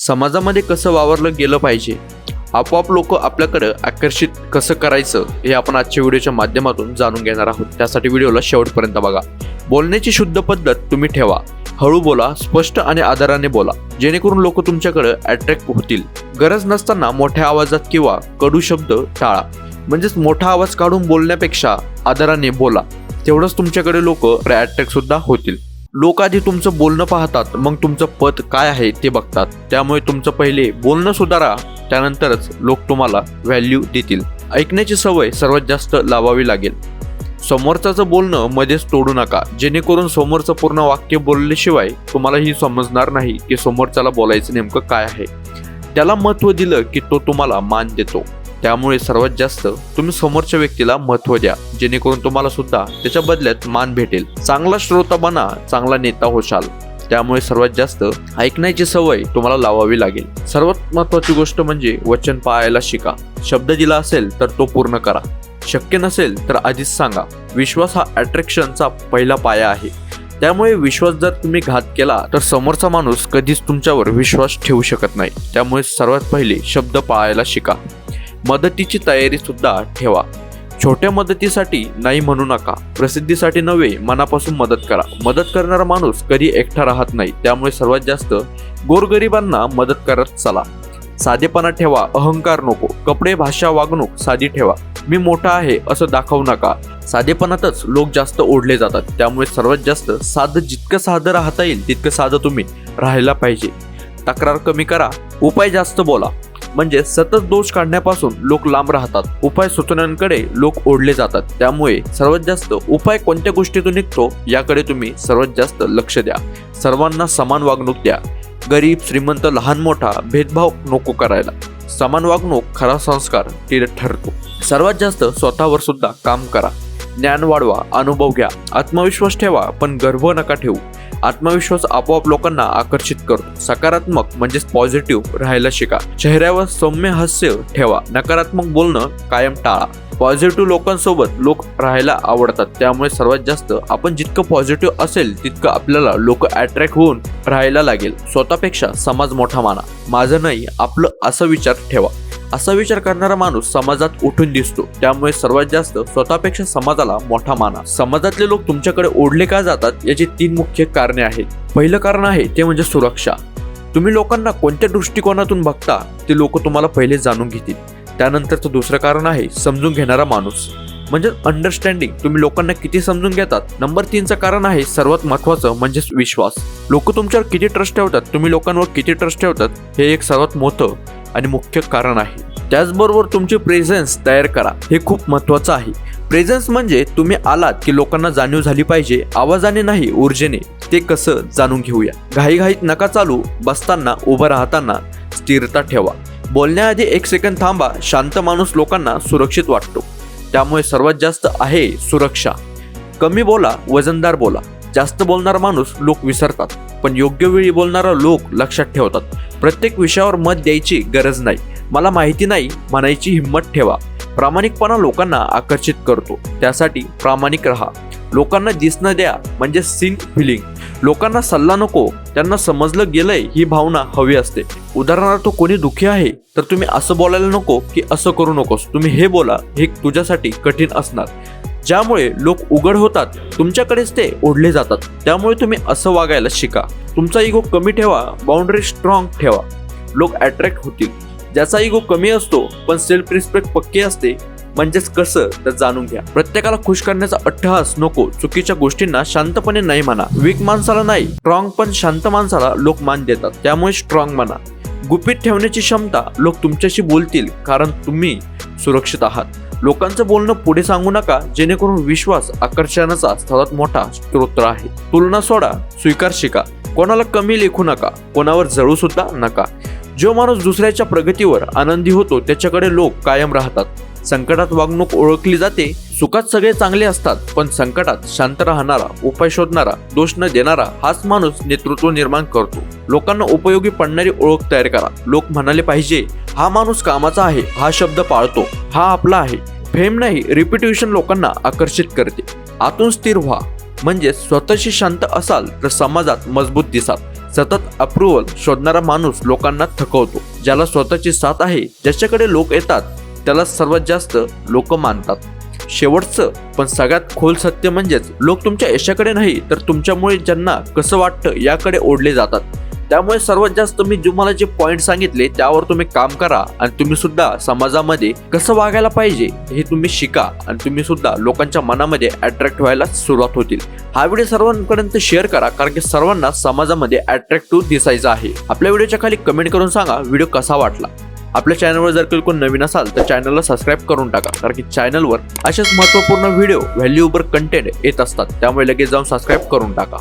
समाजामध्ये कसं वावरलं गेलं पाहिजे, आपोआप लोक आपल्याकडे आकर्षित कसं करायचं हे आपण आजच्या व्हिडिओच्या माध्यमातून जाणून घेणार आहोत. त्यासाठी व्हिडिओला शेवटपर्यंत बघा. बोलण्याची शुद्ध पद्धत तुम्ही ठेवा. हळू बोला, स्पष्ट आणि आदराने बोला, जेणेकरून लोक तुमच्याकडे अट्रॅक्ट होतील. गरज नसताना मोठ्या आवाजात किंवा कडू शब्द टाळा. म्हणजेच मोठा आवाज काढून बोलण्यापेक्षा आदराने बोला, तेवढंच तुमच्याकडे लोक अट्रॅक्ट सुद्धा होतील. लोक आधी तुमचं बोलणं पाहतात, मग तुमचं पद काय आहे ते बघतात. त्यामुळे तुमचं पहिले बोलणं सुधारा, त्यानंतरच लोक तुम्हाला व्हॅल्यू देतील. ऐकण्याची सवय सर्वात जास्त लावावी लागेल. समोरचं बोलणं मध्येच तोडू नका, जेणेकरून समोरचं पूर्ण वाक्य बोलल्याशिवाय तुम्हालाही समजणार नाही की समोरच्याला बोलायचं नेमकं काय आहे. त्याला महत्त्व दिलं की तो तुम्हाला मान देतो. त्यामुळे सर्वात जास्त तुम्ही समोरच्या व्यक्तीला महत्त्व द्या, जेणेकरून तुम्हाला सुद्धा त्याच्या बदल्यात मान भेटेल. चांगला श्रोता बना, चांगला नेता होशाल. त्यामुळे सर्वात जास्त ऐकण्याची सवय तुम्हाला लावावी लागेल. सर्वात महत्त्वाची गोष्ट म्हणजे वचन पाळायला शिका. शब्द दिला असेल तर तो पूर्ण करा. शक्य नसेल तर आधीच सांगा. विश्वास हा अट्रॅक्शनचा पहिला पाया आहे. त्यामुळे विश्वास जर तुम्ही घात केला तर समोरचा माणूस कधीच तुमच्यावर विश्वास ठेवू शकत नाही. त्यामुळे सर्वात पहिले शब्द पाळायला शिका. मदतीची तयारी सुद्धा ठेवा. छोट्या मदतीसाठी नाही म्हणू नका. प्रसिद्धीसाठी नव्हे, मनापासून मदत करा. मदत करणारा माणूस कधी एकटा राहत नाही. त्यामुळे सर्वात जास्त गोरगरिबांना मदत करत चला. साधेपणा ठेवा, अहंकार नको. कपडे, भाषा, वागणूक साधी ठेवा. मी मोठा आहे असं दाखवू नका. साधेपणातच लोक जास्त ओढले जातात. त्यामुळे सर्वात जास्त साधं, जितकं साधं राहता येईल तितकं साधं तुम्ही राहायला पाहिजे. तक्रार कमी करा, उपाय जास्त बोला. म्हणजे सतत दोष काढण्यापासून लोक लांब राहतात. उपाय सुचवण्याकडे लोक ओढले जातात. त्यामुळे सर्वात जास्त उपाय कोणत्या गोष्टीतून निघतो याकडे तुम्ही सर्वात जास्त लक्ष द्या. सर्वांना समान वागणूक द्या. गरीब, श्रीमंत, लहान मोठा भेदभाव नको करायला. समान वागणूक खरा संस्कार ठरतो. सर्वात जास्त स्वतःवर सुद्धा काम करा. ज्ञान वाढवा, अनुभव घ्या. आत्मविश्वास ठेवा, पण गर्व नका ठेवू. आत्मविश्वास आपोआप लोकांना आकर्षित करतो. सकारात्मक म्हणजेच पॉझिटिव्ह राहायला शिका. चेहऱ्यावर सौम्य हास्य ठेवा. नकारात्मक बोलणं कायम टाळा. पॉझिटिव्ह लोकांसोबत लोक राहायला आवडतात. त्यामुळे सर्वात जास्त आपण जितकं पॉझिटिव्ह असेल तितकं आपल्याला लोक अट्रॅक्ट होऊन राहायला लागेल. स्वतःपेक्षा समाज मोठा माना. माझं नाही, आपलं असं विचार ठेवा. असा विचार करणारा माणूस समाजात उठून दिसतो. त्यामुळे सर्वात जास्त स्वतःपेक्षा समाजाला मोठा माना. समाजातले लोक तुमच्याकडे ओढले का जातात याची 3 मुख्य कारणे आहेत. पहिलं कारण आहे ते म्हणजे सुरक्षा. तुम्ही लोकांना कोणत्या दृष्टिकोनातून बघता ते लोक तुम्हाला पहिले जाणून घेतील. त्यानंतरचं दुसरं कारण आहे समजून घेणारा माणूस, म्हणजे अंडरस्टँडिंग. तुम्ही लोकांना किती समजून घेतात. नंबर 3चं कारण आहे सर्वात महत्त्वाचं म्हणजेच विश्वास. लोक तुमच्यावर किती ट्रस्ट ठेवतात, तुम्ही लोकांवर किती ट्रस्ट ठेवतात, हे एक सर्वात मोठं आणि मुख्य कारण आहे. त्याचबरोबर तुमची प्रेझेन्स तयार करा. हे खूप महत्त्वाचं आहे. प्रेझेन्स म्हणजे तुम्ही आलात की लोकांना जाणीव झाली पाहिजे. आवाजाने नाही, ऊर्जेने. ते कसं जाणून घेऊया. घाईघाईत नका चालू. बसताना, उभं राहताना स्थिरता ठेवा. बोलण्याआधी 1 सेकंद थांबा. शांत माणूस लोकांना सुरक्षित वाटतो. त्यामुळे सर्वात जास्त आहे सुरक्षा. कमी बोला, वजनदार बोला. जास्त बोलणारा माणूस लोक विसरतात, पण योग्य वेळी बोलणारा लोक लक्षात ठेवतात. प्रत्येक विषयावर मत द्यायची गरज नाही. मला माहिती नाही म्हणायची हिंमत ठेवा. प्रामाणिकपणा लोकांना आकर्षित करतो. त्यासाठी प्रामाणिक राहा. लोकांना दिसणं द्या, म्हणजे सीन फिलिंग. लोकांना सल्ला नको, त्यांना समजलं गेलंय ही भावना हवी असते. उदाहरणार्थ कोणी दुःखी आहे तर तुम्ही असं बोलायला नको की असं करू नकोस. तुम्ही हे बोला, हे तुझ्यासाठी कठीण असणार. ज्यामुळे लोक उघड होतात, तुमच्याकडेच ते ओढले जातात. त्यामुळे तुम्ही असं वागायला शिका. तुमचा इगो कमी ठेवा, बाउंड्री स्ट्रॉंग ठेवा. लोक अट्रॅक्ट होतील. ज्याचा इगो कमी असतो पण सेल्फ रिस्पेक्ट पक्की असते. म्हणजेच कसं तर जाणून घ्या. प्रत्येकाला खुश करण्याचा अट्टहास नको. चुकीच्या गोष्टींना शांतपणे नाही म्हणा. वीक माणसाला नाही, स्ट्रॉंग पण शांत माणसाला लोक मान देतात. त्यामुळे स्ट्रॉंग म्हणा. गुपित ठेवण्याची क्षमता. लोक तुमच्याशी बोलतील कारण तुम्ही सुरक्षित आहात. लोकांचं बोलणं पुढे सांगू नका, जेणेकरून विश्वास आकर्षणाचा सर्वात मोठा स्रोत आहे. तुलना सोडा, स्वीकार शिका. कोणाला कमी लेखू नका, कोणावर जळू सुद्धा नका. जो माणूस दुसऱ्याच्या प्रगतीवर आनंदी होतो त्याच्याकडे लोक कायम राहतात. संकटात वागणूक ओळखली जाते. सुखात सगळे चांगले असतात, पण संकटात शांत राहणारा, उपाय शोधणारा, दोष न देणारा हाच माणूस नेतृत्व निर्माण करतो. लोकांना उपयोगी पडणारी ओळख तयार करा. लोक म्हणाले पाहिजे, हा माणूस कामाचा आहे, हा शब्द पाळतो, हा आपला आहे. फेम नाही, रिपिटेशन लोकांना आकर्षित करते. आतून स्थिर व्हा. म्हणजे स्वतःशी शांत असाल तर समाजात मजबूत दिसाल. सतत अप्रुव्हल शोधणारा माणूस लोकांना थकवतो. ज्याला स्वतःची साथ आहे, ज्याच्याकडे लोक येतात, त्याला सर्वात जास्त लोक मानतात. शेवटचं पण सगळ्यात खोल सत्य म्हणजेच लोक तुमच्या यशाकडे नाही तर तुमच्यामुळे ज्यांना कसं वाटतं याकडे ओढले जातात. त्यामुळे सर्वात जास्त मी तुम्हाला जे पॉइंट सांगितले त्यावर तुम्ही काम करा आणि तुम्ही सुद्धा समाजामध्ये कसं वागायला पाहिजे हे तुम्ही शिका आणि तुम्ही सुद्धा लोकांच्या मनामध्ये अट्रॅक्ट व्हायला सुरुवात होतील. हा व्हिडिओ सर्वांपर्यंत शेअर करा, कारण की सर्वांना समाजामध्ये अट्रॅक्टिव्ह दिसायचं आहे. आपल्या व्हिडिओच्या खाली कमेंट करून सांगा व्हिडिओ कसा वाटला. आपल्या चॅनलवर जर कोण नवीन असाल तर चॅनलला सबस्क्राईब करून टाका, कारण की चॅनलवर असेच महत्त्वपूर्ण व्हिडिओ व्हॅल्युएबल कंटेंट येत असतात. त्यामुळे लगेच जाऊन सबस्क्राईब करून टाका.